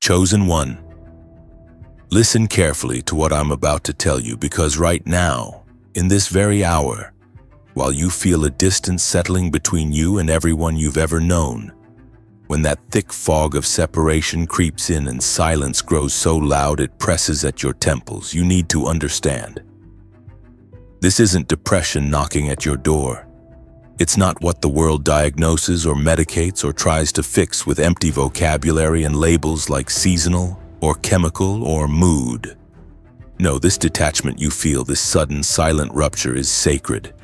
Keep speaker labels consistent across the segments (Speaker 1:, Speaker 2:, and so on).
Speaker 1: Chosen one, listen carefully to what I'm about to tell you, because right now, in this very hour, while you feel a distance settling between you and everyone you've ever known, when that thick fog of separation creeps in and silence grows so loud it presses at your temples, you need to understand. This isn't depression knocking at your door. It's not what the world diagnoses or medicates or tries to fix with empty vocabulary and labels like seasonal or chemical or mood. No, this detachment you feel, this sudden silent rupture, is sacred.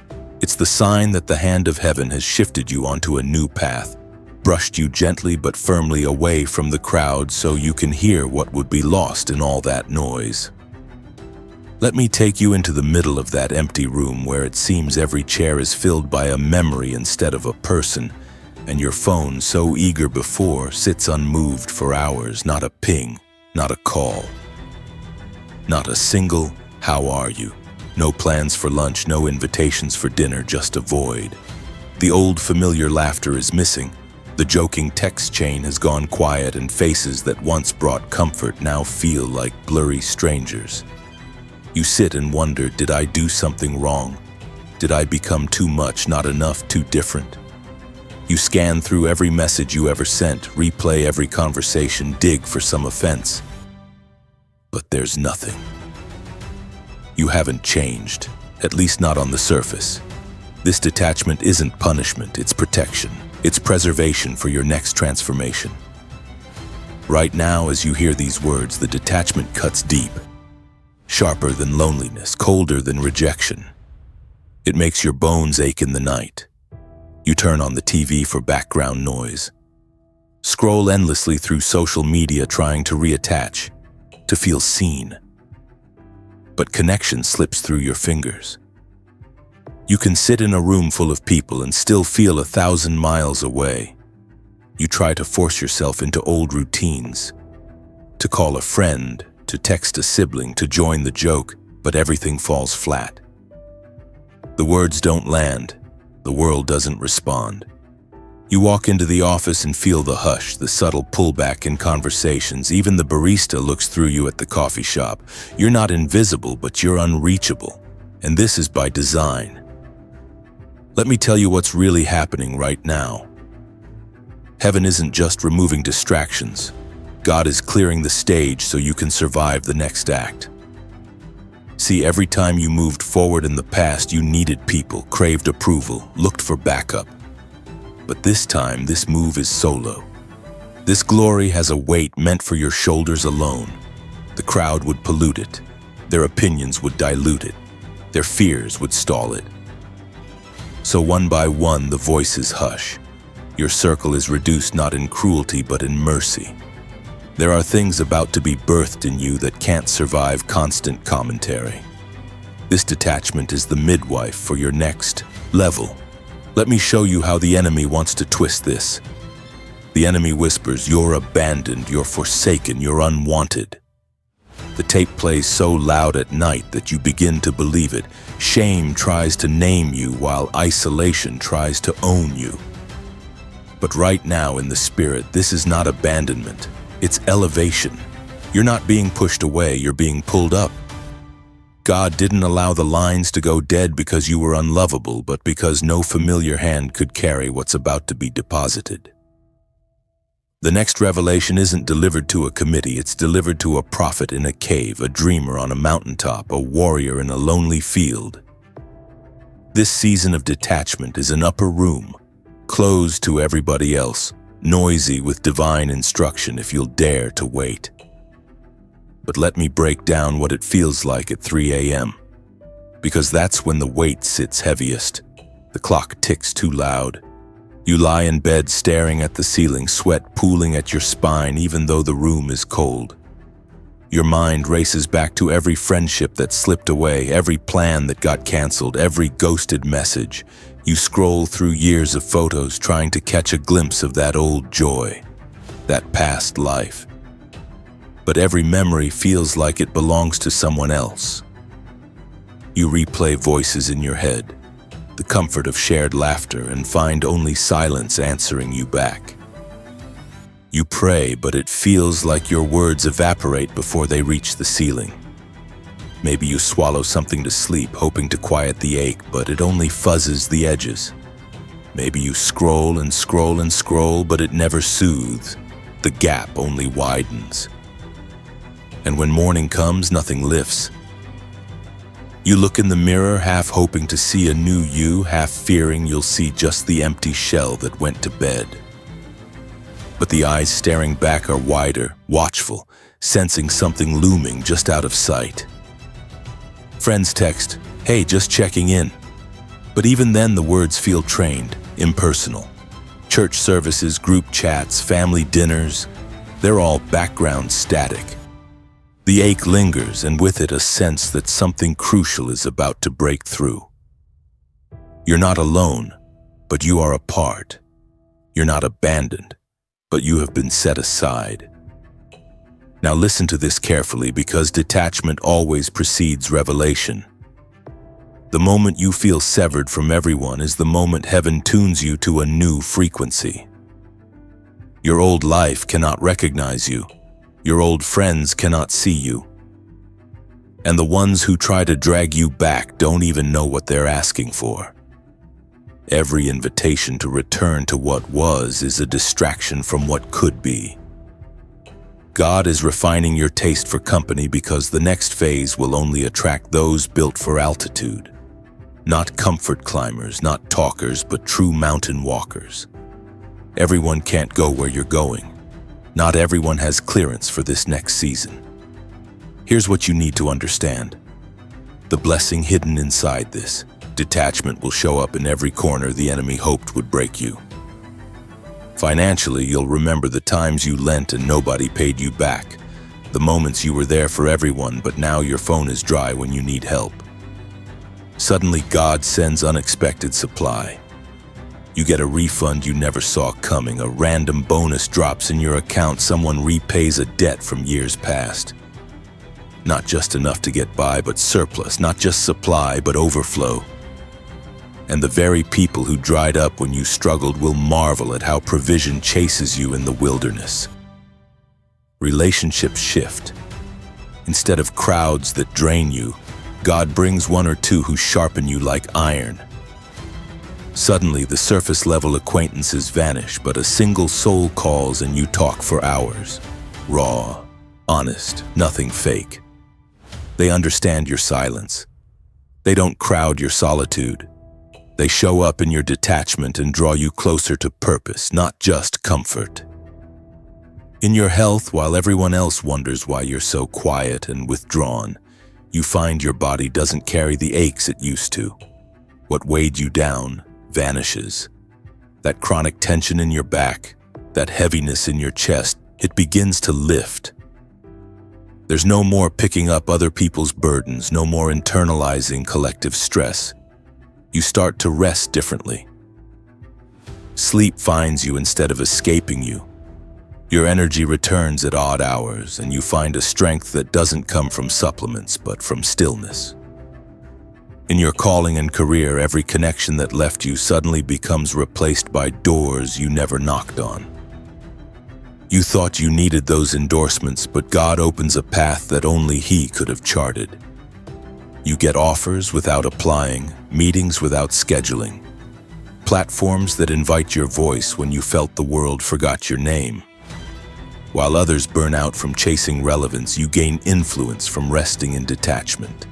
Speaker 1: It's the sign that the hand of heaven has shifted you onto a new path, brushed you gently but firmly away from the crowd so you can hear what would be lost in all that noise. Let me take you into the middle of that empty room where it seems every chair is filled by a memory instead of a person, and your phone, so eager before, sits unmoved for hours. Not a ping, not a call, not a single "how are you?" No plans for lunch, no invitations for dinner, just a void. The old familiar laughter is missing. The joking text chain has gone quiet, and faces that once brought comfort now feel like blurry strangers. You sit and wonder, did I do something wrong? Did I become too much, not enough, too different? You scan through every message you ever sent, replay every conversation, dig for some offense. But there's nothing. You haven't changed, at least not on the surface. This detachment isn't punishment, it's protection. It's preservation for your next transformation. Right now, as you hear these words, the detachment cuts deep. Sharper than loneliness, colder than rejection. It makes your bones ache in the night. You turn on the TV for background noise. Scroll endlessly through social media trying to reattach, to feel seen. But connection slips through your fingers. You can sit in a room full of people and still feel 1,000 miles away. You try to force yourself into old routines, to call a friend, to text a sibling, to join the joke, but everything falls flat. The words don't land, the world doesn't respond. You walk into the office and feel the hush, the subtle pullback in conversations. Even the barista looks through you at the coffee shop. You're not invisible, but you're unreachable. And this is by design. Let me tell you what's really happening right now. Heaven isn't just removing distractions. God is clearing the stage so you can survive the next act. See, every time you moved forward in the past, you needed people, craved approval, looked for backup. But this time, this move is solo. This glory has a weight meant for your shoulders alone. The crowd would pollute it. Their opinions would dilute it. Their fears would stall it. So one by one, the voices hush. Your circle is reduced not in cruelty, but in mercy. There are things about to be birthed in you that can't survive constant commentary. This detachment is the midwife for your next level. Let me show you how the enemy wants to twist this. The enemy whispers, you're abandoned, you're forsaken, you're unwanted. The tape plays so loud at night that you begin to believe it. Shame tries to name you while isolation tries to own you. But right now in the spirit, this is not abandonment, it's elevation. You're not being pushed away, you're being pulled up. God didn't allow the lines to go dead because you were unlovable, but because no familiar hand could carry what's about to be deposited. The next revelation isn't delivered to a committee, it's delivered to a prophet in a cave, a dreamer on a mountaintop, a warrior in a lonely field. This season of detachment is an upper room, closed to everybody else, noisy with divine instruction if you'll dare to wait. But let me break down what it feels like at 3 a.m. Because that's when the weight sits heaviest. The clock ticks too loud. You lie in bed staring at the ceiling, sweat pooling at your spine even though the room is cold. Your mind races back to every friendship that slipped away, every plan that got canceled, every ghosted message. You scroll through years of photos trying to catch a glimpse of that old joy, that past life. But every memory feels like it belongs to someone else. You replay voices in your head, the comfort of shared laughter, and find only silence answering you back. You pray, but it feels like your words evaporate before they reach the ceiling. Maybe you swallow something to sleep, hoping to quiet the ache, but it only fuzzes the edges. Maybe you scroll and scroll and scroll, but it never soothes. The gap only widens. And when morning comes, nothing lifts. You look in the mirror, half hoping to see a new you, half fearing you'll see just the empty shell that went to bed. But the eyes staring back are wider, watchful, sensing something looming just out of sight. Friends text, "Hey, just checking in." But even then the words feel trained, impersonal. Church services, group chats, family dinners, they're all background static. The ache lingers, and with it a sense that something crucial is about to break through. You're not alone, but you are a part. You're not abandoned, but you have been set aside. Now listen to this carefully, because detachment always precedes revelation. The moment you feel severed from everyone is the moment heaven tunes you to a new frequency. Your old life cannot recognize you. Your old friends cannot see you. And the ones who try to drag you back don't even know what they're asking for. Every invitation to return to what was is a distraction from what could be. God is refining your taste for company, because the next phase will only attract those built for altitude. Not comfort climbers, not talkers, but true mountain walkers. Everyone can't go where you're going. Not everyone has clearance for this next season. Here's what you need to understand. The blessing hidden inside this. Detachment will show up in every corner the enemy hoped would break you. Financially, you'll remember the times you lent and nobody paid you back. The moments you were there for everyone, but now your phone is dry when you need help. Suddenly, God sends unexpected supply. You get a refund you never saw coming, a random bonus drops in your account, someone repays a debt from years past. Not just enough to get by, but surplus, not just supply, but overflow. And the very people who dried up when you struggled will marvel at how provision chases you in the wilderness. Relationships shift. Instead of crowds that drain you, God brings one or two who sharpen you like iron. Suddenly, the surface-level acquaintances vanish, but a single soul calls and you talk for hours. Raw, honest, nothing fake. They understand your silence. They don't crowd your solitude. They show up in your detachment and draw you closer to purpose, not just comfort. In your health, while everyone else wonders why you're so quiet and withdrawn, you find your body doesn't carry the aches it used to. What weighed you down vanishes. That chronic tension in your back, that heaviness in your chest, it begins to lift. There's no more picking up other people's burdens, no more internalizing collective stress. You start to rest differently. Sleep finds you instead of escaping you. Your energy returns at odd hours, and you find a strength that doesn't come from supplements, but from stillness. In your calling and career, every connection that left you suddenly becomes replaced by doors you never knocked on. You thought you needed those endorsements, but God opens a path that only He could have charted. You get offers without applying, meetings without scheduling, platforms that invite your voice when you felt the world forgot your name. While others burn out from chasing relevance, you gain influence from resting in detachment.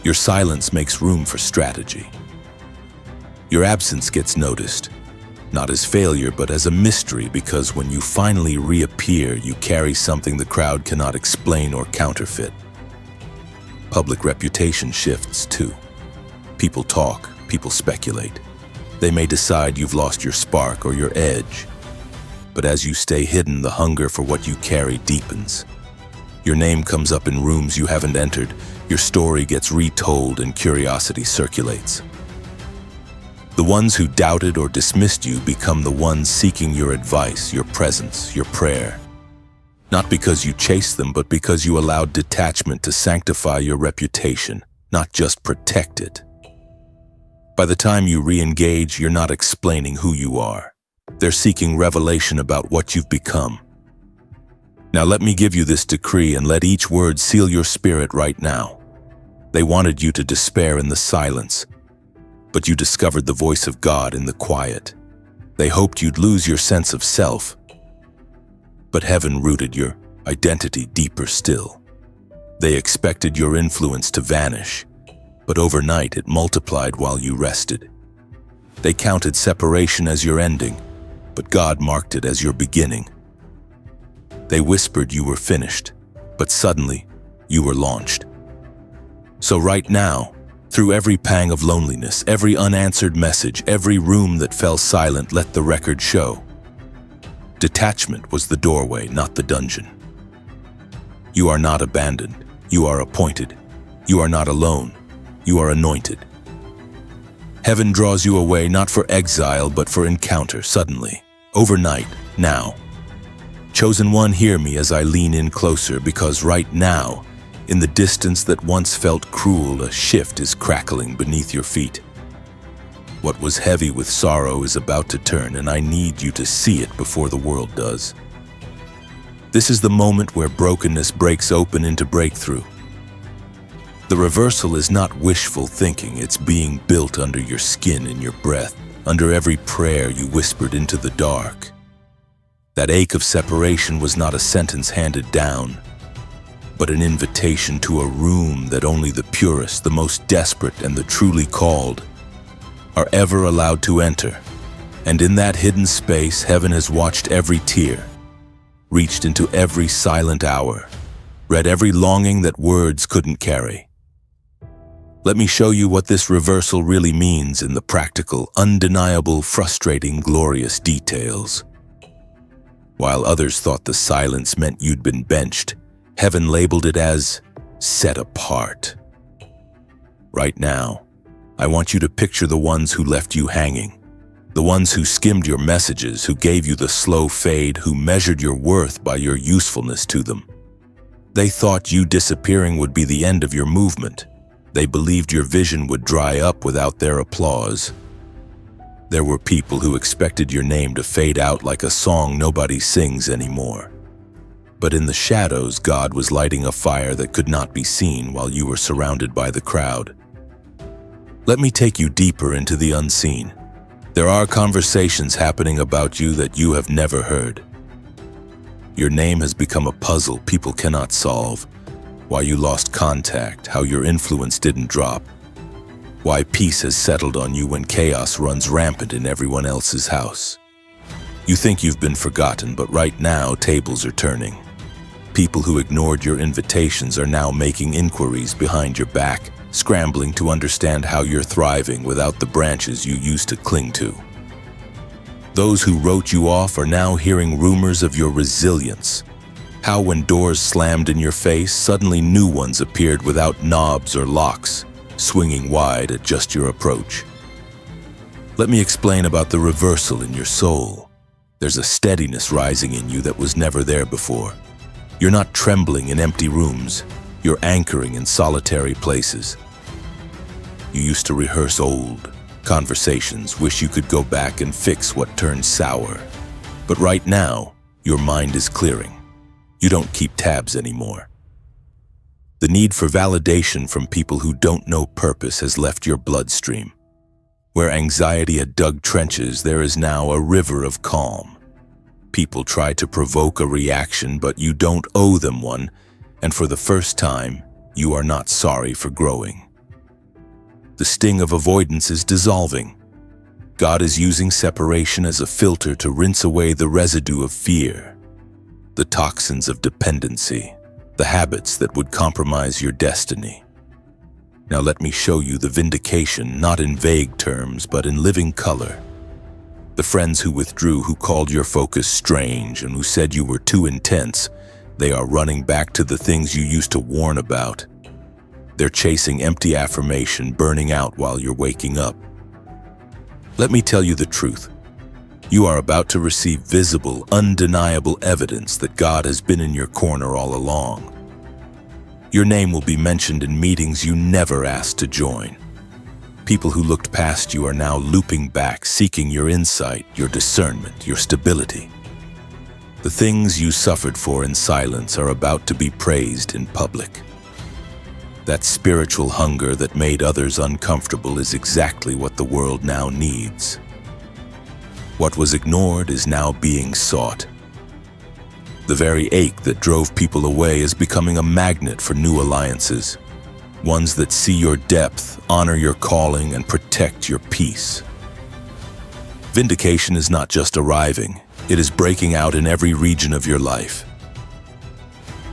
Speaker 1: Your silence makes room for strategy. Your absence gets noticed, not as failure, but as a mystery, because when you finally reappear, you carry something the crowd cannot explain or counterfeit. Public reputation shifts too. People talk, people speculate. They may decide you've lost your spark or your edge. But as you stay hidden, the hunger for what you carry deepens. Your name comes up in rooms you haven't entered, your story gets retold, and curiosity circulates. The ones who doubted or dismissed you become the ones seeking your advice, your presence, your prayer. Not because you chased them, but because you allowed detachment to sanctify your reputation, not just protect it. By the time you re-engage, you're not explaining who you are. They're seeking revelation about what you've become. Now let me give you this decree and let each word seal your spirit right now. They wanted you to despair in the silence, but you discovered the voice of God in the quiet. They hoped you'd lose your sense of self, but heaven rooted your identity deeper still. They expected your influence to vanish, but overnight it multiplied while you rested. They counted separation as your ending, but God marked it as your beginning. They whispered you were finished, but suddenly you were launched. So right now, through every pang of loneliness, every unanswered message, every room that fell silent, let the record show. Detachment was the doorway, not the dungeon. You are not abandoned. You are appointed. You are not alone. You are anointed. Heaven draws you away not for exile, but for encounter, suddenly, overnight, now. Chosen one, hear me as I lean in closer, because right now, in the distance that once felt cruel, a shift is crackling beneath your feet. What was heavy with sorrow is about to turn, and I need you to see it before the world does. This is the moment where brokenness breaks open into breakthrough. The reversal is not wishful thinking, it's being built under your skin and your breath, under every prayer you whispered into the dark. That ache of separation was not a sentence handed down, but an invitation to a room that only the purest, the most desperate, and the truly called are ever allowed to enter. And in that hidden space, heaven has watched every tear, reached into every silent hour, read every longing that words couldn't carry. Let me show you what this reversal really means in the practical, undeniable, frustrating, glorious details. While others thought the silence meant you'd been benched, heaven labeled it as set apart. Right now, I want you to picture the ones who left you hanging, the ones who skimmed your messages, who gave you the slow fade, who measured your worth by your usefulness to them. They thought you disappearing would be the end of your movement. They believed your vision would dry up without their applause. There were people who expected your name to fade out like a song nobody sings anymore. But in the shadows, God was lighting a fire that could not be seen while you were surrounded by the crowd. Let me take you deeper into the unseen. There are conversations happening about you that you have never heard. Your name has become a puzzle people cannot solve. Why you lost contact, how your influence didn't drop. Why peace has settled on you when chaos runs rampant in everyone else's house. You think you've been forgotten, but right now tables are turning. People who ignored your invitations are now making inquiries behind your back, scrambling to understand how you're thriving without the branches you used to cling to. Those who wrote you off are now hearing rumors of your resilience. How when doors slammed in your face, suddenly new ones appeared without knobs or locks, swinging wide at just your approach. Let me explain about the reversal in your soul. There's a steadiness rising in you that was never there before. You're not trembling in empty rooms. You're anchoring in solitary places. You used to rehearse old conversations, wish you could go back and fix what turned sour. But right now, your mind is clearing. You don't keep tabs anymore. The need for validation from people who don't know purpose has left your bloodstream. Where anxiety had dug trenches, there is now a river of calm. People try to provoke a reaction, but you don't owe them one, and for the first time, you are not sorry for growing. The sting of avoidance is dissolving. God is using separation as a filter to rinse away the residue of fear, the toxins of dependency, the habits that would compromise your destiny. Now let me show you the vindication, not in vague terms, but in living color. The friends who withdrew, who called your focus strange, and who said you were too intense, they are running back to the things you used to warn about. They're chasing empty affirmation, burning out while you're waking up. Let me tell you the truth. You are about to receive visible, undeniable evidence that God has been in your corner all along. Your name will be mentioned in meetings you never asked to join. People who looked past you are now looping back, seeking your insight, your discernment, your stability. The things you suffered for in silence are about to be praised in public. That spiritual hunger that made others uncomfortable is exactly what the world now needs. What was ignored is now being sought. The very ache that drove people away is becoming a magnet for new alliances, ones that see your depth, honor your calling, and protect your peace. Vindication is not just arriving, it is breaking out in every region of your life.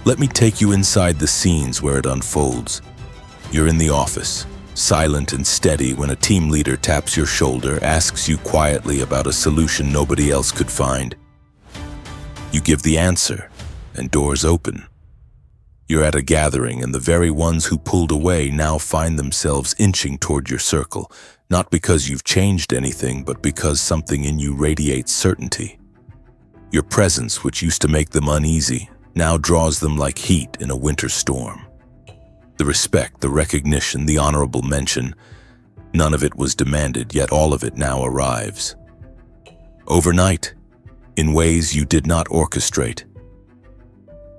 Speaker 1: Let me take you inside the scenes where it unfolds. You're in the office, silent and steady when a team leader taps your shoulder, asks you quietly about a solution nobody else could find. You give the answer, and doors open. You're at a gathering, and the very ones who pulled away now find themselves inching toward your circle, not because you've changed anything, but because something in you radiates certainty. Your presence, which used to make them uneasy, now draws them like heat in a winter storm. The respect, the recognition, the honorable mention, none of it was demanded, yet all of it now arrives. Overnight, in ways you did not orchestrate.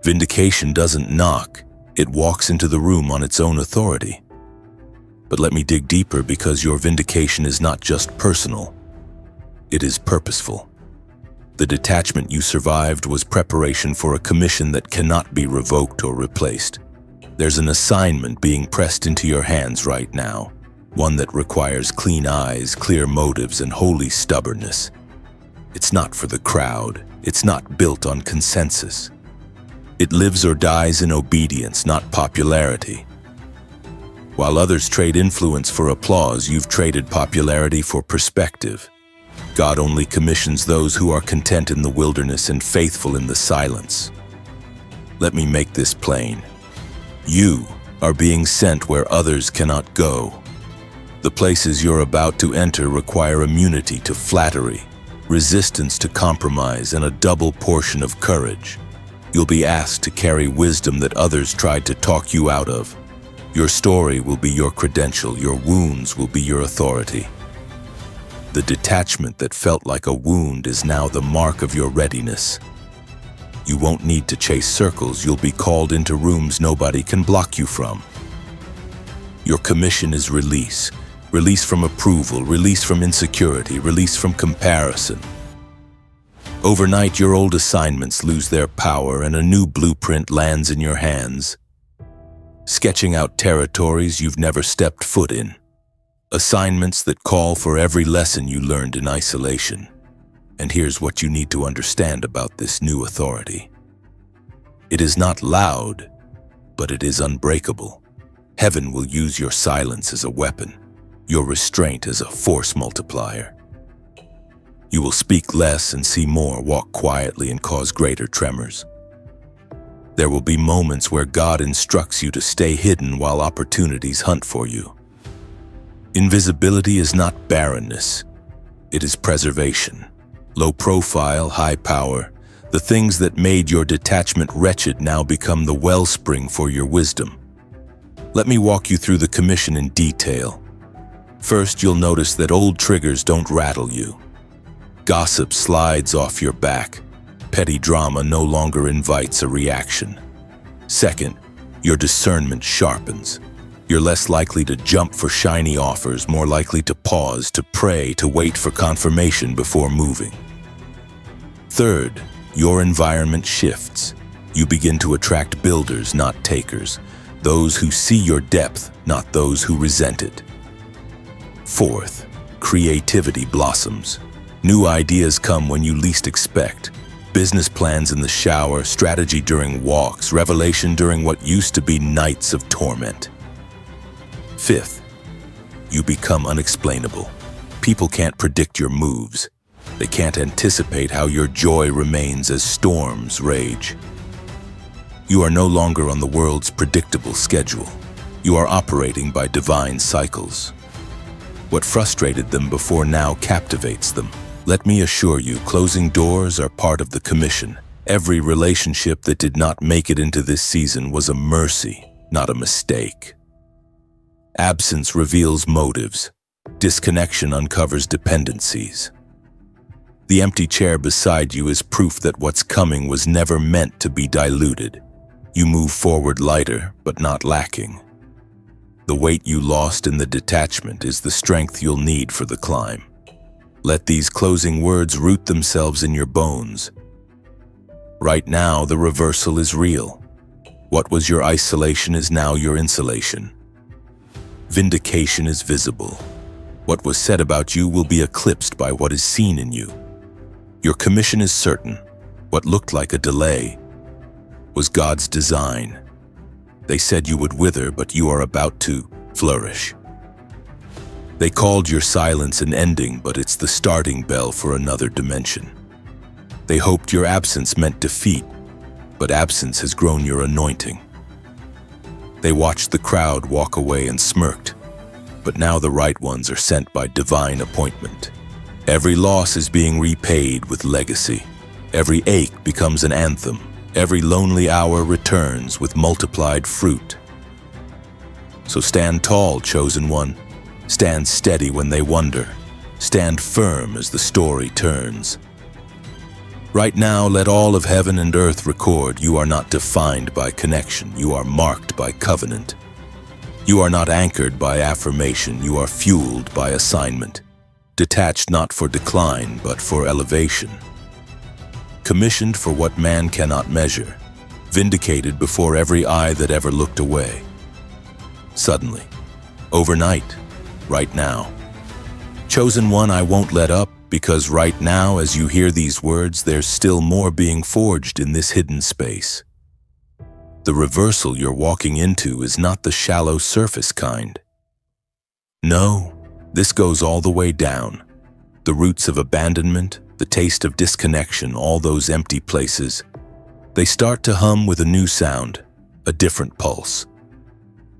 Speaker 1: Vindication doesn't knock, it walks into the room on its own authority. But let me dig deeper, because your vindication is not just personal, it is purposeful. The detachment you survived was preparation for a commission that cannot be revoked or replaced. There's an assignment being pressed into your hands right now, one that requires clean eyes, clear motives, and holy stubbornness. It's not for the crowd, it's not built on consensus. It lives or dies in obedience, not popularity. While others trade influence for applause, you've traded popularity for perspective. God only commissions those who are content in the wilderness and faithful in the silence. Let me make this plain. You are being sent where others cannot go. The places you're about to enter require immunity to flattery, resistance to compromise, and a double portion of courage. You'll be asked to carry wisdom that others tried to talk you out of. Your story will be your credential, your wounds will be your authority. The detachment that felt like a wound is now the mark of your readiness. You won't need to chase circles, you'll be called into rooms nobody can block you from. Your commission is release. Release from approval, release from insecurity, release from comparison. Overnight, your old assignments lose their power and a new blueprint lands in your hands, sketching out territories you've never stepped foot in. Assignments that call for every lesson you learned in isolation. And here's what you need to understand about this new authority. It is not loud, but it is unbreakable. Heaven will use your silence as a weapon, your restraint as a force multiplier. You will speak less and see more, walk quietly and cause greater tremors. There will be moments where God instructs you to stay hidden while opportunities hunt for you. Invisibility is not barrenness, it is preservation. Low profile, high power, the things that made your detachment wretched now become the wellspring for your wisdom. Let me walk you through the commission in detail. First, you'll notice that old triggers don't rattle you. Gossip slides off your back. Petty drama no longer invites a reaction. Second, your discernment sharpens. You're less likely to jump for shiny offers, more likely to pause, to pray, to wait for confirmation before moving. Third, your environment shifts. You begin to attract builders, not takers. Those who see your depth, not those who resent it. Fourth, creativity blossoms. New ideas come when you least expect. Business plans in the shower, strategy during walks, revelation during what used to be nights of torment. Fifth, you become unexplainable. People can't predict your moves. They can't anticipate how your joy remains as storms rage. You are no longer on the world's predictable schedule. You are operating by divine cycles. What frustrated them before now captivates them. Let me assure you, closing doors are part of the commission. Every relationship that did not make it into this season was a mercy, not a mistake. Absence reveals motives. Disconnection uncovers dependencies. The empty chair beside you is proof that what's coming was never meant to be diluted. You move forward lighter, but not lacking. The weight you lost in the detachment is the strength you'll need for the climb. Let these closing words root themselves in your bones. Right now, the reversal is real. What was your isolation is now your insulation. Vindication is visible. What was said about you will be eclipsed by what is seen in you. Your commission is certain. What looked like a delay was God's design. They said you would wither, but you are about to flourish. They called your silence an ending, but it's the starting bell for another dimension. They hoped your absence meant defeat, but absence has grown your anointing. They watched the crowd walk away and smirked, but now the right ones are sent by divine appointment. Every loss is being repaid with legacy. Every ache becomes an anthem. Every lonely hour returns with multiplied fruit. So stand tall, chosen one. Stand steady when they wonder. Stand firm as the story turns. Right now, let all of heaven and earth record you are not defined by connection. You are marked by covenant. You are not anchored by affirmation. You are fueled by assignment. Detached not for decline, but for elevation. Commissioned for what man cannot measure. Vindicated before every eye that ever looked away. Suddenly, overnight, right now. Chosen one, I won't let up, because right now, as you hear these words, there's still more being forged in this hidden space. The reversal you're walking into is not the shallow surface kind. No, this goes all the way down. The roots of abandonment, the taste of disconnection, all those empty places, they start to hum with a new sound, a different pulse.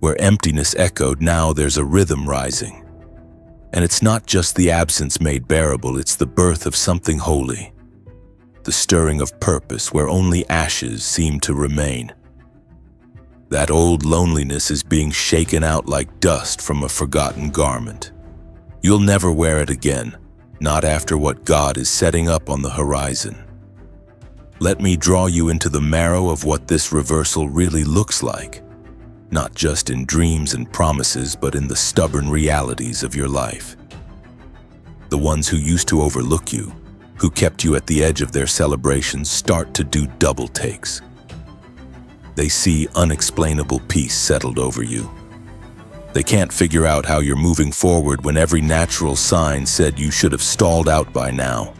Speaker 1: Where emptiness echoed, now there's a rhythm rising. And it's not just the absence made bearable, it's the birth of something holy. The stirring of purpose where only ashes seem to remain. That old loneliness is being shaken out like dust from a forgotten garment. You'll never wear it again, not after what God is setting up on the horizon. Let me draw you into the marrow of what this reversal really looks like. Not just in dreams and promises, but in the stubborn realities of your life. The ones who used to overlook you, who kept you at the edge of their celebrations, start to do double takes. They see unexplainable peace settled over you. They can't figure out how you're moving forward when every natural sign said you should have stalled out by now.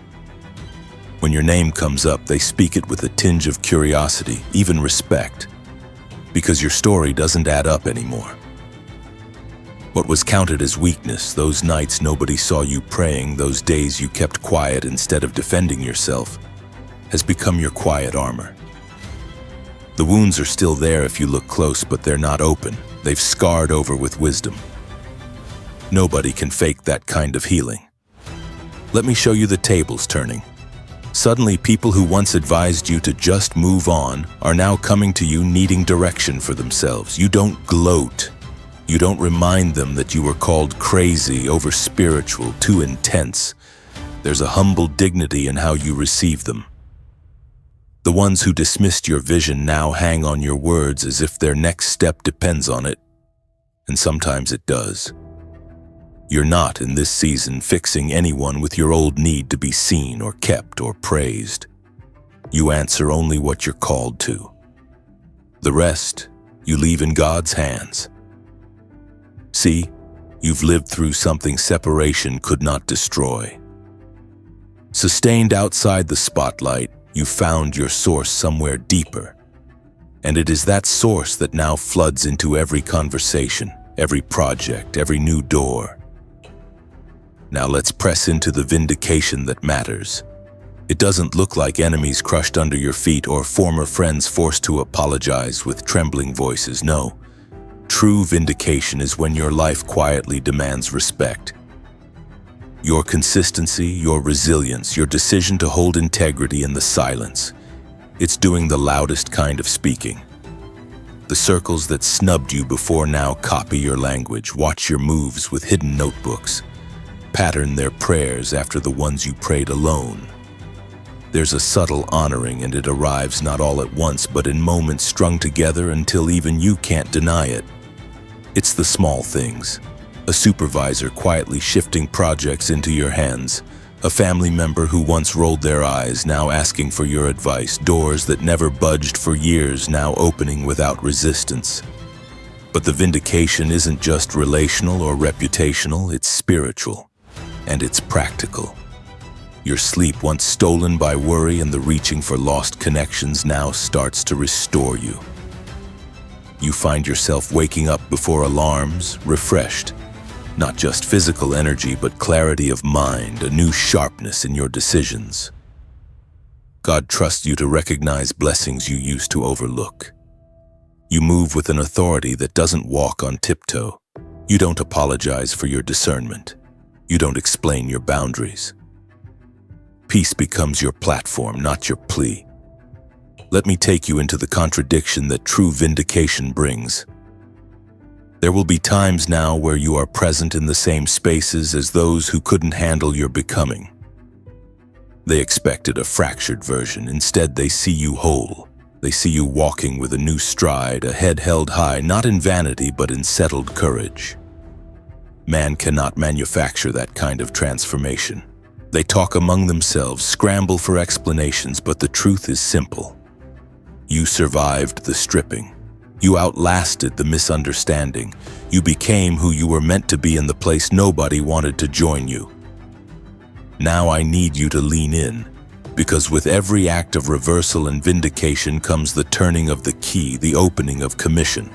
Speaker 1: When your name comes up, they speak it with a tinge of curiosity, even respect. Because your story doesn't add up anymore. What was counted as weakness, those nights nobody saw you praying, those days you kept quiet instead of defending yourself, has become your quiet armor. The wounds are still there if you look close, but they're not open. They've scarred over with wisdom. Nobody can fake that kind of healing. Let me show you the tables turning. Suddenly, people who once advised you to just move on are now coming to you needing direction for themselves. You don't gloat. You don't remind them that you were called crazy, over-spiritual, too intense. There's a humble dignity in how you receive them. The ones who dismissed your vision now hang on your words as if their next step depends on it. And sometimes it does. You're not, in this season, fixing anyone with your old need to be seen or kept or praised. You answer only what you're called to. The rest, you leave in God's hands. See, you've lived through something separation could not destroy. Sustained outside the spotlight, you found your source somewhere deeper. And it is that source that now floods into every conversation, every project, every new door. Now let's press into the vindication that matters. It doesn't look like enemies crushed under your feet or former friends forced to apologize with trembling voices. No. True vindication is when your life quietly demands respect. Your consistency, your resilience, your decision to hold integrity in the silence. It's doing the loudest kind of speaking. The circles that snubbed you before now copy your language, watch your moves with hidden notebooks. pattern their prayers after the ones you prayed alone. There's a subtle honoring, and it arrives not all at once, but in moments strung together until even you can't deny it. It's the small things. A supervisor quietly shifting projects into your hands. A family member who once rolled their eyes now asking for your advice. Doors that never budged for years now opening without resistance. But the vindication isn't just relational or reputational, it's spiritual. And it's practical. Your sleep, once stolen by worry and the reaching for lost connections, now starts to restore you. You find yourself waking up before alarms, refreshed. Not just physical energy, but clarity of mind, a new sharpness in your decisions. God trusts you to recognize blessings you used to overlook. You move with an authority that doesn't walk on tiptoe. You don't apologize for your discernment. You don't explain your boundaries. Peace becomes your platform, not your plea. Let me take you into the contradiction that true vindication brings. There will be times now where you are present in the same spaces as those who couldn't handle your becoming. They expected a fractured version. Instead, they see you whole. They see you walking with a new stride, a head held high, not in vanity, but in settled courage. Man cannot manufacture that kind of transformation. They talk among themselves, scramble for explanations, but the truth is simple. You survived the stripping. You outlasted the misunderstanding. You became who you were meant to be in the place nobody wanted to join you. Now I need you to lean in, because with every act of reversal and vindication comes the turning of the key, the opening of commission.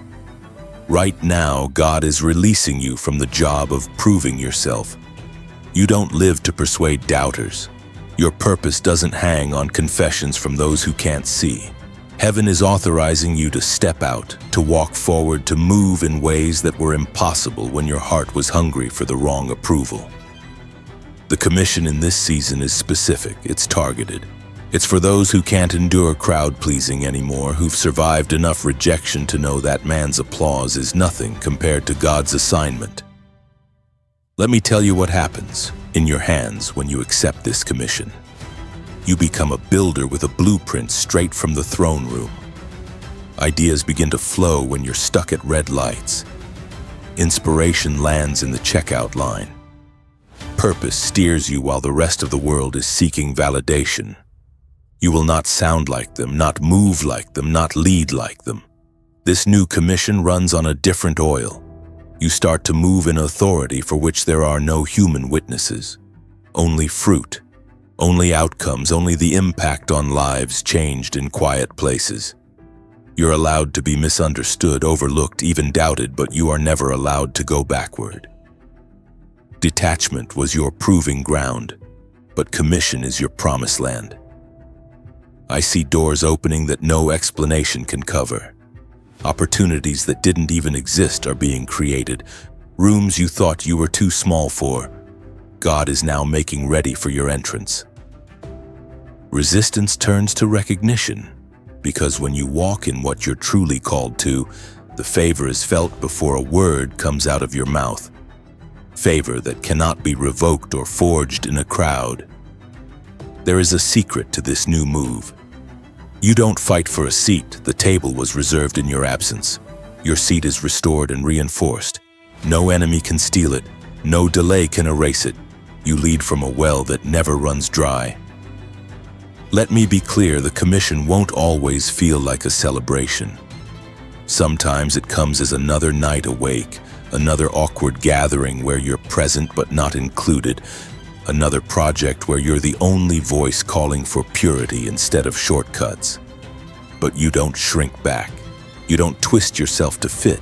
Speaker 1: Right now, God is releasing you from the job of proving yourself. You don't live to persuade doubters. Your purpose doesn't hang on confessions from those who can't see. Heaven is authorizing you to step out, to walk forward, to move in ways that were impossible when your heart was hungry for the wrong approval. The commission in this season is specific, it's targeted. It's for those who can't endure crowd-pleasing anymore, who've survived enough rejection to know that man's applause is nothing compared to God's assignment. Let me tell you what happens in your hands when you accept this commission. You become a builder with a blueprint straight from the throne room. Ideas begin to flow when you're stuck at red lights. Inspiration lands in the checkout line. Purpose steers you while the rest of the world is seeking validation. You will not sound like them, not move like them, not lead like them. This new commission runs on a different oil. You start to move in authority for which there are no human witnesses. Only fruit, only outcomes, only the impact on lives changed in quiet places. You're allowed to be misunderstood, overlooked, even doubted, but you are never allowed to go backward. Detachment was your proving ground, but commission is your promised land. I see doors opening that no explanation can cover. Opportunities that didn't even exist are being created. Rooms you thought you were too small for, God is now making ready for your entrance. Resistance turns to recognition, because when you walk in what you're truly called to, the favor is felt before a word comes out of your mouth. Favor that cannot be revoked or forged in a crowd. There is a secret to this new move. You don't fight for a seat. The table was reserved in your absence. Your seat is restored and reinforced. No enemy can steal it. No delay can erase it. You lead from a well that never runs dry. Let me be clear, the commission won't always feel like a celebration. Sometimes it comes as another night awake, another awkward gathering where you're present but not included, another project where you're the only voice calling for purity instead of shortcuts. But you don't shrink back. You don't twist yourself to fit.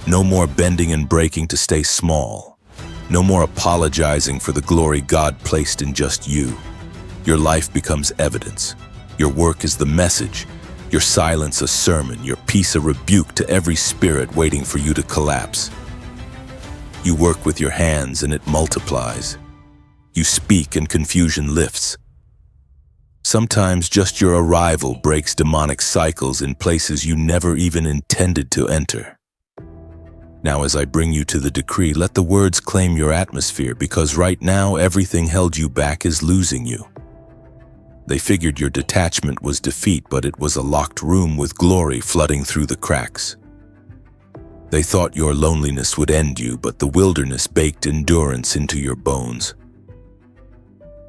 Speaker 1: No more bending and breaking to stay small. No more apologizing for the glory God placed in just you. Your life becomes evidence. Your work is the message. Your silence a sermon. Your peace a rebuke to every spirit waiting for you to collapse. You work with your hands and it multiplies. You speak and confusion lifts. Sometimes just your arrival breaks demonic cycles in places you never even intended to enter. Now as I bring you to the decree, let the words claim your atmosphere, because right now everything held you back is losing you. They figured your detachment was defeat, but it was a locked room with glory flooding through the cracks. They thought your loneliness would end you, but the wilderness baked endurance into your bones.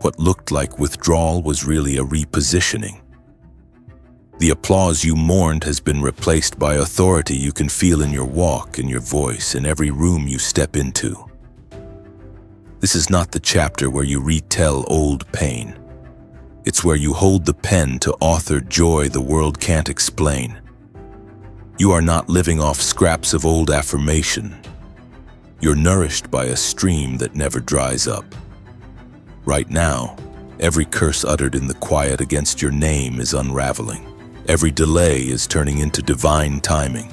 Speaker 1: What looked like withdrawal was really a repositioning. The applause you mourned has been replaced by authority you can feel in your walk, in your voice, in every room you step into. This is not the chapter where you retell old pain. It's where you hold the pen to author joy the world can't explain. You are not living off scraps of old affirmation. You're nourished by a stream that never dries up. Right now, every curse uttered in the quiet against your name is unraveling. Every delay is turning into divine timing.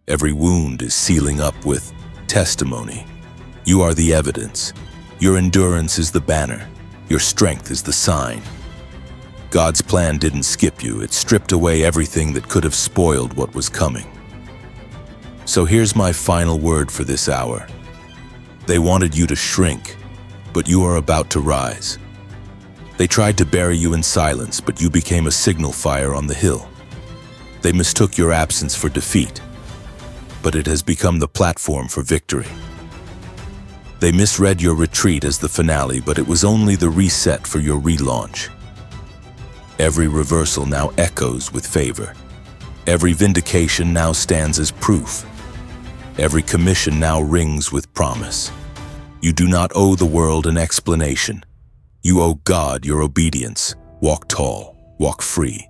Speaker 1: Every wound is sealing up with testimony. You are the evidence. Your endurance is the banner. Your strength is the sign. God's plan didn't skip you. It stripped away everything that could have spoiled what was coming. So here's my final word for this hour. They wanted you to shrink, but you are about to rise. They tried to bury you in silence, but you became a signal fire on the hill. They mistook your absence for defeat, but it has become the platform for victory. They misread your retreat as the finale, but it was only the reset for your relaunch. Every reversal now echoes with favor. Every vindication now stands as proof. Every commission now rings with promise. You do not owe the world an explanation. You owe God your obedience. Walk tall, walk free,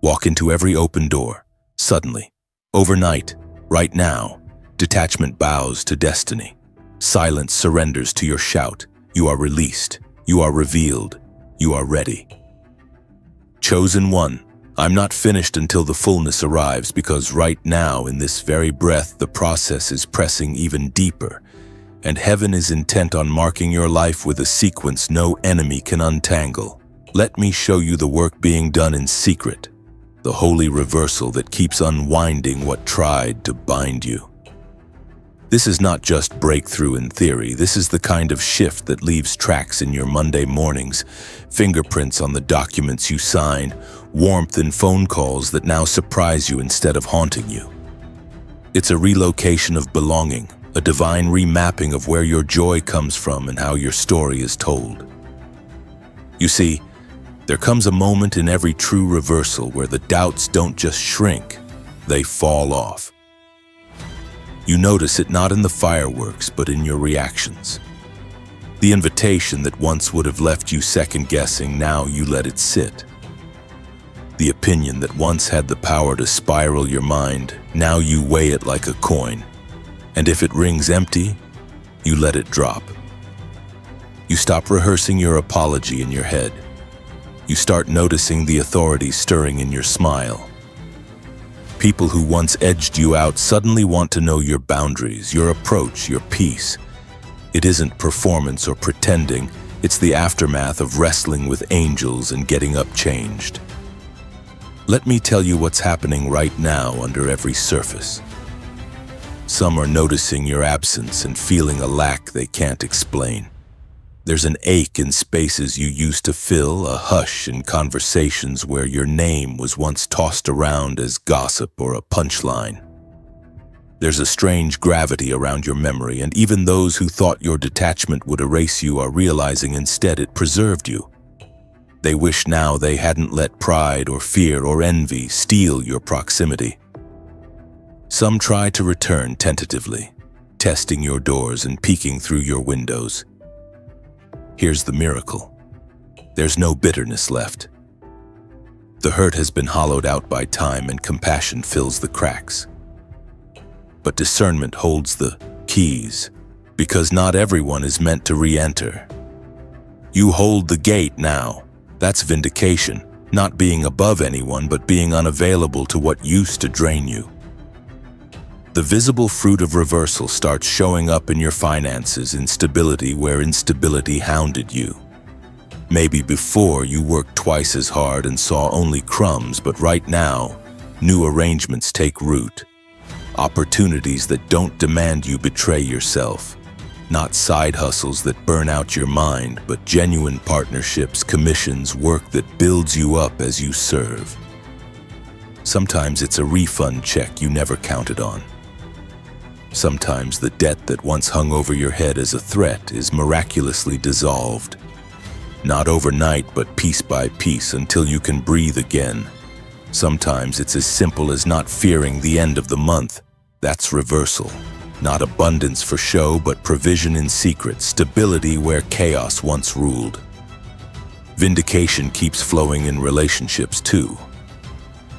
Speaker 1: walk into every open door. Suddenly, overnight, right now, detachment bows to destiny. Silence surrenders to your shout. You are released. You are revealed. You are ready. Chosen one, I'm not finished until the fullness arrives, because right now, in this very breath, the process is pressing even deeper. And heaven is intent on marking your life with a sequence no enemy can untangle. Let me show you the work being done in secret, the holy reversal that keeps unwinding what tried to bind you. This is not just breakthrough in theory. This is the kind of shift that leaves tracks in your Monday mornings, fingerprints on the documents you sign, warmth in phone calls that now surprise you instead of haunting you. It's a relocation of belonging, a divine remapping of where your joy comes from and how your story is told. You see, there comes a moment in every true reversal where the doubts don't just shrink, they fall off. You notice it not in the fireworks, but in your reactions. The invitation that once would have left you second-guessing, now you let it sit. The opinion that once had the power to spiral your mind, now you weigh it like a coin. And if it rings empty, you let it drop. You stop rehearsing your apology in your head. You start noticing the authority stirring in your smile. People who once edged you out suddenly want to know your boundaries, your approach, your peace. It isn't performance or pretending, it's the aftermath of wrestling with angels and getting up changed. Let me tell you what's happening right now under every surface. Some are noticing your absence and feeling a lack they can't explain. There's an ache in spaces you used to fill, a hush in conversations where your name was once tossed around as gossip or a punchline. There's a strange gravity around your memory, and even those who thought your detachment would erase you are realizing instead it preserved you. They wish now they hadn't let pride or fear or envy steal your proximity. Some try to return tentatively, testing your doors and peeking through your windows. Here's the miracle. There's no bitterness left. The hurt has been hollowed out by time and compassion fills the cracks. But discernment holds the keys, because not everyone is meant to re-enter. You hold the gate now. That's vindication, not being above anyone, but being unavailable to what used to drain you. The visible fruit of reversal starts showing up in your finances, instability where instability hounded you. Maybe before you worked twice as hard and saw only crumbs, but right now, new arrangements take root. Opportunities that don't demand you betray yourself. Not side hustles that burn out your mind, but genuine partnerships, commissions, work that builds you up as you serve. Sometimes it's a refund check you never counted on. Sometimes the debt that once hung over your head as a threat is miraculously dissolved. Not overnight, but piece by piece until you can breathe again. Sometimes it's as simple as not fearing the end of the month. That's reversal. Not abundance for show, but provision in secret, stability where chaos once ruled. Vindication keeps flowing in relationships too.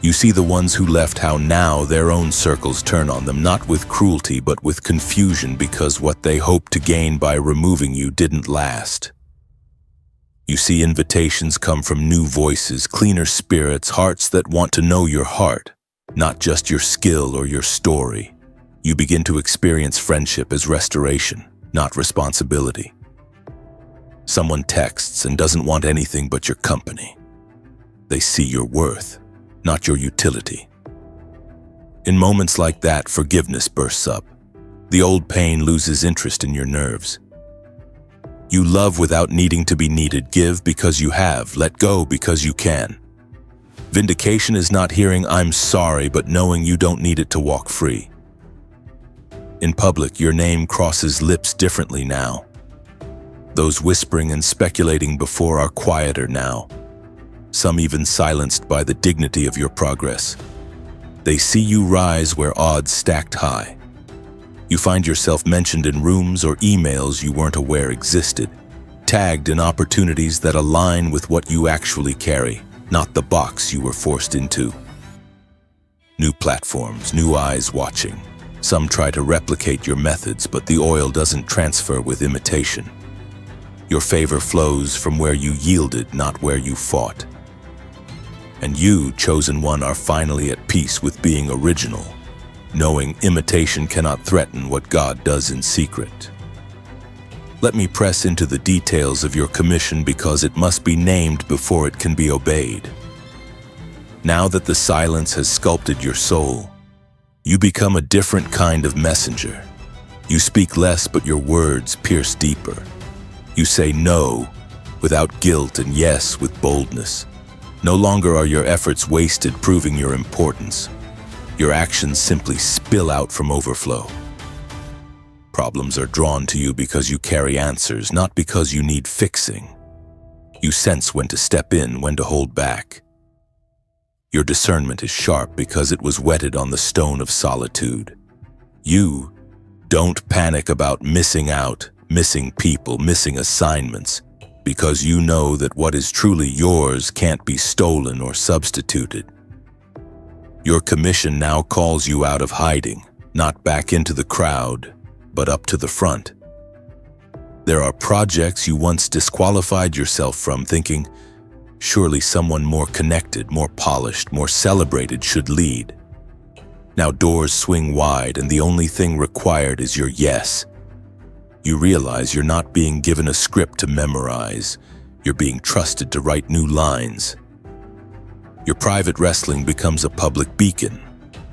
Speaker 1: You see the ones who left, how now their own circles turn on them, not with cruelty but with confusion, because what they hoped to gain by removing you didn't last. You see invitations come from new voices, cleaner spirits, hearts that want to know your heart, not just your skill or your story. You begin to experience friendship as restoration, not responsibility. Someone texts and doesn't want anything but your company. They see your worth, not your utility. In moments like that, forgiveness bursts up. The old pain loses interest in your nerves. You love without needing to be needed, give because you have, let go because you can. Vindication is not hearing "I'm sorry," but knowing you don't need it to walk free. In public, your name crosses lips differently now. Those whispering and speculating before are quieter now, some even silenced by the dignity of your progress. They see you rise where odds stacked high. You find yourself mentioned in rooms or emails you weren't aware existed, tagged in opportunities that align with what you actually carry, not the box you were forced into. New platforms, new eyes watching. Some try to replicate your methods, but the oil doesn't transfer with imitation. Your favor flows from where you yielded, not where you fought. And you, chosen one, are finally at peace with being original, knowing imitation cannot threaten what God does in secret. Let me press into the details of your commission, because it must be named before it can be obeyed. Now that the silence has sculpted your soul, you become a different kind of messenger. You speak less, but your words pierce deeper. You say no without guilt and yes with boldness. No longer are your efforts wasted proving your importance. Your actions simply spill out from overflow. Problems are drawn to you because you carry answers, not because you need fixing. You sense when to step in, when to hold back. Your discernment is sharp because it was whetted on the stone of solitude. You don't panic about missing out, missing people, missing assignments, because you know that what is truly yours can't be stolen or substituted. Your commission now calls you out of hiding, not back into the crowd, but up to the front. There are projects you once disqualified yourself from, thinking, surely someone more connected, more polished, more celebrated should lead. Now doors swing wide, and the only thing required is your yes. You realize you're not being given a script to memorize. You're being trusted to write new lines. Your private wrestling becomes a public beacon.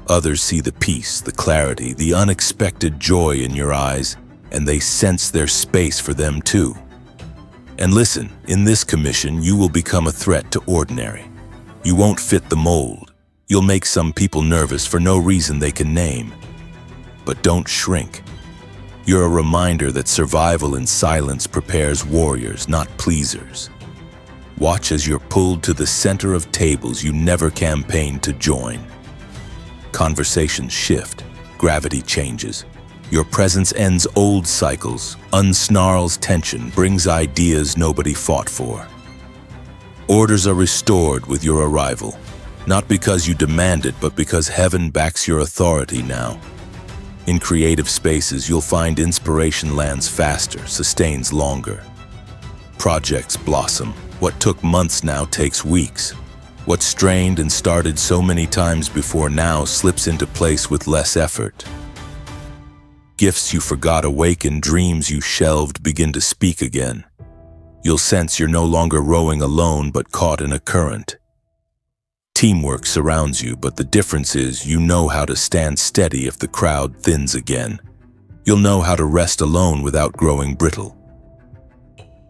Speaker 1: Others see the peace, the clarity, the unexpected joy in your eyes, and they sense there's space for them too. And listen, in this commission, you will become a threat to ordinary. You won't fit the mold. You'll make some people nervous for no reason they can name. But don't shrink. You're a reminder that survival in silence prepares warriors, not pleasers. Watch as you're pulled to the center of tables you never campaigned to join. Conversations shift, gravity changes. Your presence ends old cycles, unsnarls tension, brings ideas nobody fought for. Orders are restored with your arrival, not because you demand it, but because heaven backs your authority now. In creative spaces, you'll find inspiration lands faster, sustains longer. Projects blossom. What took months now takes weeks. What strained and started so many times before now slips into place with less effort. Gifts you forgot awaken, dreams you shelved begin to speak again. You'll sense you're no longer rowing alone, but caught in a current. Teamwork surrounds you, but the difference is you know how to stand steady if the crowd thins again. You'll know how to rest alone without growing brittle.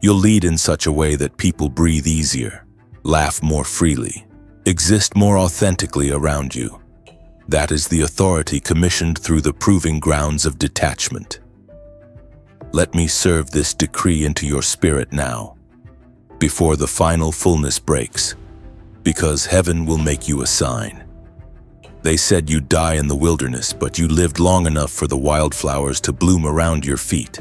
Speaker 1: You'll lead in such a way that people breathe easier, laugh more freely, exist more authentically around you. That is the authority commissioned through the proving grounds of detachment. Let me serve this decree into your spirit now, before the final fullness breaks, because heaven will make you a sign. They said you'd die in the wilderness, but you lived long enough for the wildflowers to bloom around your feet.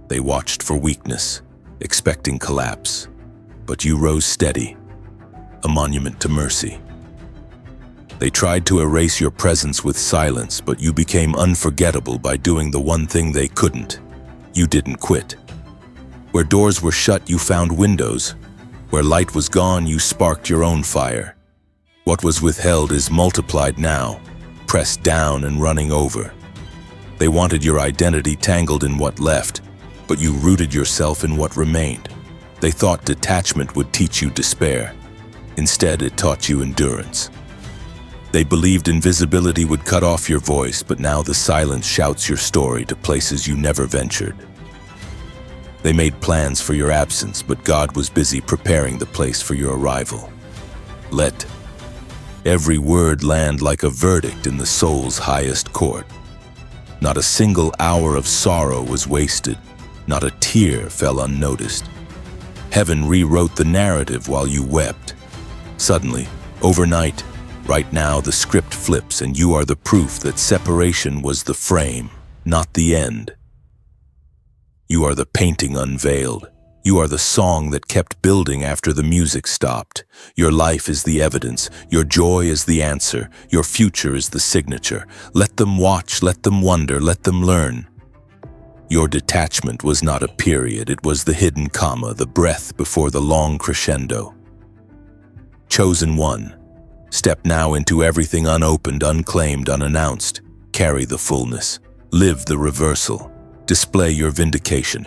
Speaker 1: They watched for weakness, expecting collapse, but you rose steady, a monument to mercy. They tried to erase your presence with silence, but you became unforgettable by doing the one thing they couldn't. You didn't quit. Where doors were shut, you found windows. Where light was gone, you sparked your own fire. What was withheld is multiplied now, pressed down and running over. They wanted your identity tangled in what left, but you rooted yourself in what remained. They thought detachment would teach you despair. Instead, it taught you endurance. They believed invisibility would cut off your voice, but now the silence shouts your story to places you never ventured. They made plans for your absence, but God was busy preparing the place for your arrival. Let every word land like a verdict in the soul's highest court. Not a single hour of sorrow was wasted. Not a tear fell unnoticed. Heaven rewrote the narrative while you wept. Suddenly, overnight, right now, the script flips and you are the proof that separation was the frame, not the end. You are the painting unveiled. You are the song that kept building after the music stopped. Your life is the evidence. Your joy is the answer. Your future is the signature. Let them watch, let them wonder, let them learn. Your detachment was not a period. It was the hidden comma, the breath before the long crescendo. Chosen one. Step now into everything unopened, unclaimed, unannounced. Carry the fullness. Live the reversal. Display your vindication.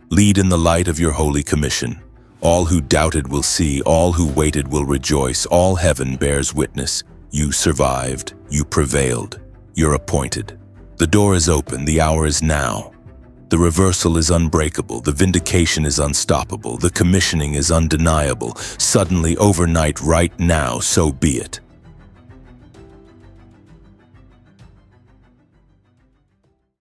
Speaker 1: Lead in the light of your holy commission. All who doubted will see, all who waited will rejoice, all heaven bears witness. You survived, you prevailed, you're appointed. The door is open, the hour is now. The reversal is unbreakable, the vindication is unstoppable, the commissioning is undeniable. Suddenly, overnight, right now, so be it.